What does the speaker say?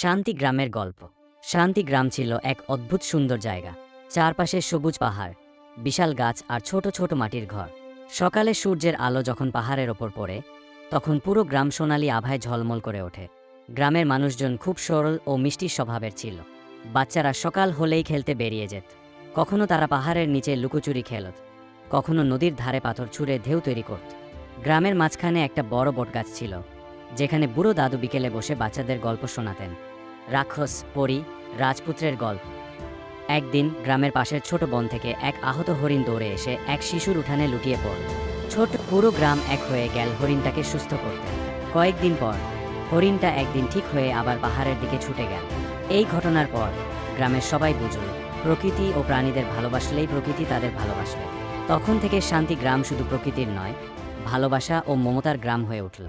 শান্তি গ্রামের গল্প। শান্তি গ্রাম ছিল এক অদ্ভুত সুন্দর জায়গা। চারপাশে সবুজ পাহাড়, বিশাল গাছ আর ছোট ছোট মাটির ঘর। সকালে সূর্যের আলো যখন পাহাড়ের ওপর পড়ে, তখন পুরো গ্রাম সোনালি আভায় ঝলমল করে ওঠে। গ্রামের মানুষজন খুব সরল ও মিষ্টি স্বভাবের ছিল। বাচ্চারা সকাল হলেই খেলতে বেরিয়ে যেত। কখনো তারা পাহাড়ের নিচে লুকোচুরি খেলত, কখনো নদীর ধারে পাথর ছুঁড়ে ঢেউ তৈরি করত। গ্রামের মাঝখানে একটা বড় বটগাছ ছিল, যেখানে বুড়ো দাদু বিকেলে বসে বাচ্চাদের গল্প শোনাতেন। রাক্ষস, পরী, রাজপুত্রের গল্প। একদিন গ্রামের পাশের ছোট বন থেকে এক আহত হরিণ দৌড়ে এসে এক শিশুর উঠানে লুটিয়ে পড়ল। ছোট পুরো গ্রাম এক হয়ে গেল হরিণটাকে সুস্থ করতে। কয়েকদিন পর হরিণটা একদিন ঠিক হয়ে আবার পাহাড়ের দিকে ছুটে গেল। এই ঘটনার পর গ্রামের সবাই বুঝল, প্রকৃতি ও প্রাণীদের ভালোবাসলেই প্রকৃতি তাদের ভালোবাসবে। তখন থেকে শান্তি গ্রাম শুধু প্রকৃতির নয়, ভালোবাসা ও মমতার গ্রাম হয়ে উঠল।